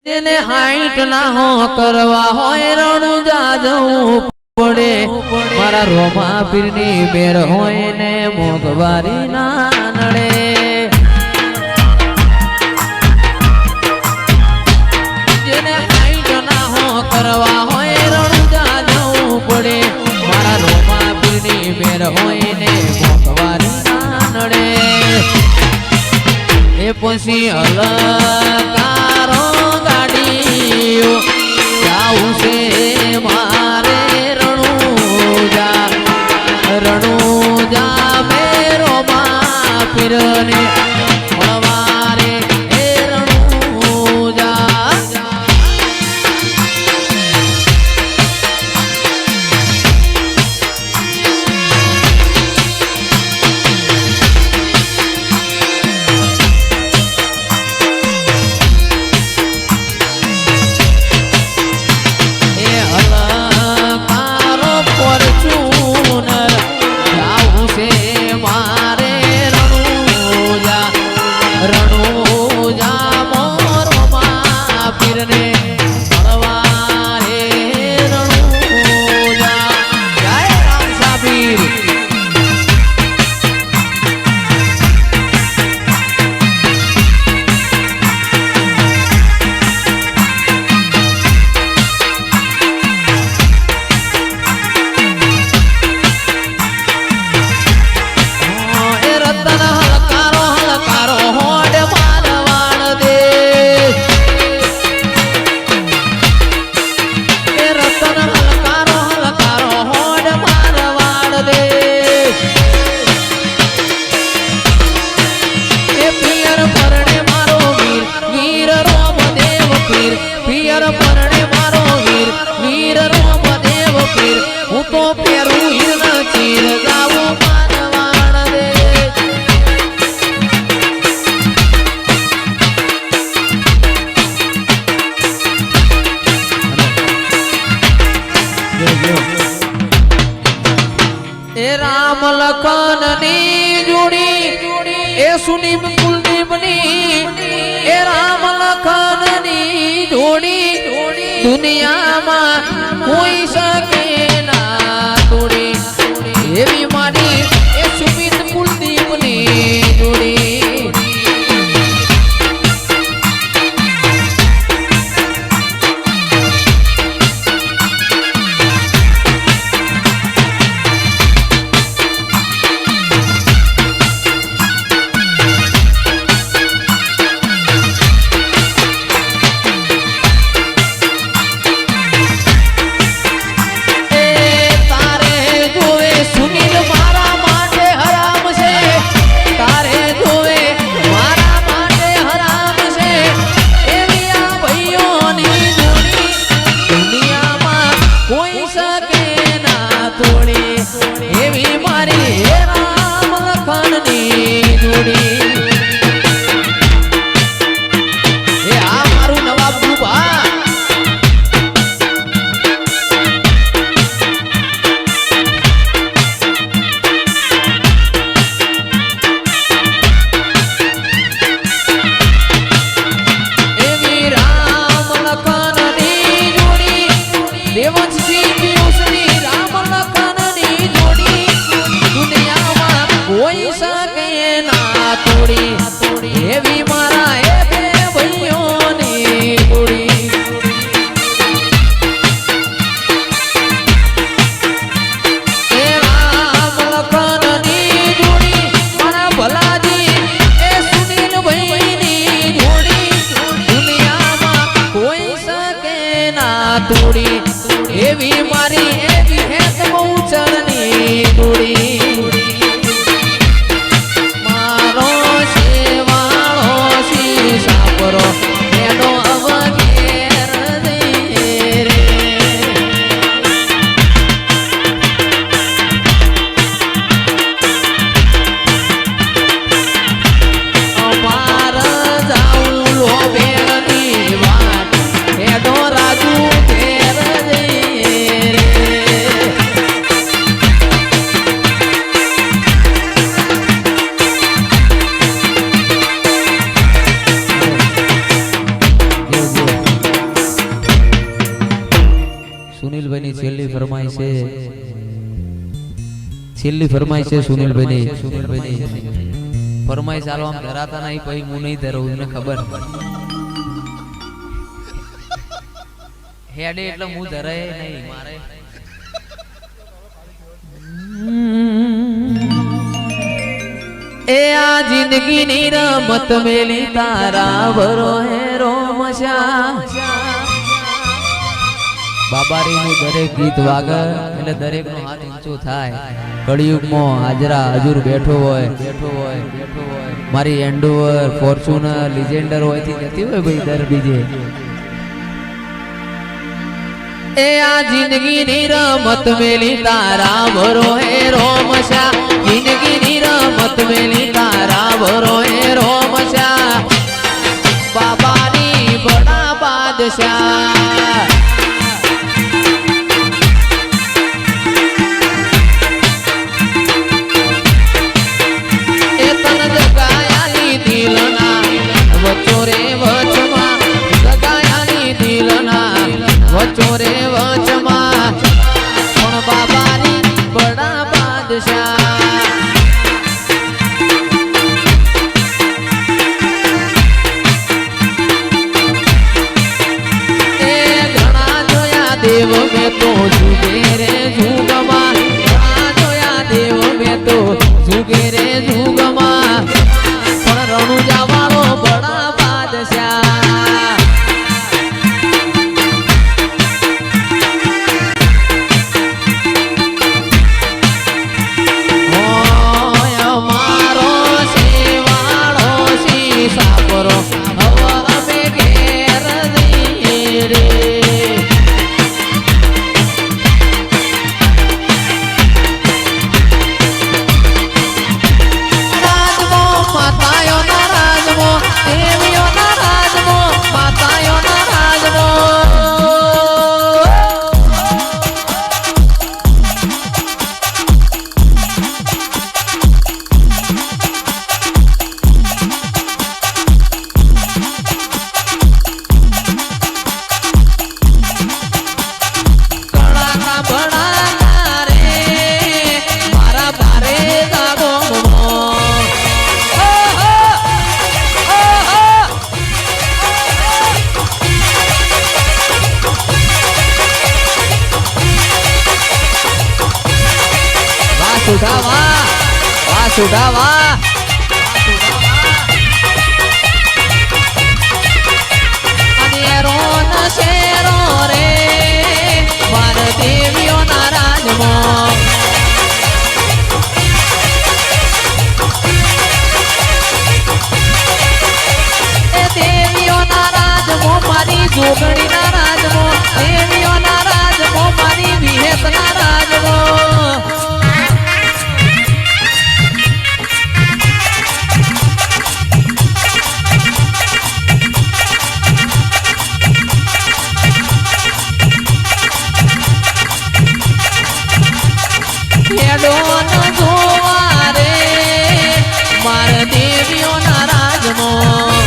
તેને હાઈટ ના હો કરવા હોય રણુજા જવું પડે મારા રોમા પીરની બેર હોય ને મોંઘવારી ના નડે જેને હાઈટ ના હો કરવા હોય રણુજા જવું પડે મારા રોમા પીરની બેર હોય ને મોંઘવારી ના નડે એ પછી અલકારો જાવું છે મારે રણુજા મેરો મા પીરને મળવારે એ રણુજા લખનની જોડી એ સુની કુલદીપની એ રામ લખનની જોડી દુનિયામાં કોઈ શકે ના તોડી એવી મારી એ સુમિત કુલદીપની જોડી એવી મારા એ બે ભાઈઓની જોડી એ રામ લખનની જોડી મારા ભલાજી એ સુનિલ ભાઈની જોડી દુનિયામાં કોઈ શકે ના તોડી એવી મારી એવી હેત બહુચરની જોડી છેલ્લી ફરમાઈ છે સુનિલભાઈ ફરમાઈ ચાલો આમ ધરાતા નહીં પછી હું નહીં ધરું મને ખબર હેડે એટલે હું ધરાય નહીં મારે એ આ જિંદગીની રમત મેલી તારા ભરો હેરો મશા બાબારીનું દરેક ગીત વાગે એટલે દરેકનો હાથ ઊંચો થાય કળિયુગમાં હાજરા હજુર બેઠો હોય મારી એન્ડોવર ફોર્ચ્યુનર લિજેન્ડર હોય થી જતી હોય ભાઈ દર બીજે એ આ જિંદગીની રમત મેલી તારા ભરો હેરો મશા જિંદગીની રમત મેલી તારા ભરો હેરો મશા બાબાની બડા બાદશાહ ચોરે વચમાં પણ બાબાની બડા બાદશાહ એ ઘણા જોયા દેવ મેં તો જુગે રે જુગમાં ઘણા જોયા દેવ મેં તો જુગે રે જુગમાં પણ રણુજા વાળો બડા બાદશાહ સુધાવા અને રોન શેરો રે માર દેવીઓના રાજમાં એ દેવીઓના રાજમાં મારી જોગણીના રાજમાં દેવીઓના રાજમાં મારી વિહેતના રાજમાં દેવીઓના રાજમાં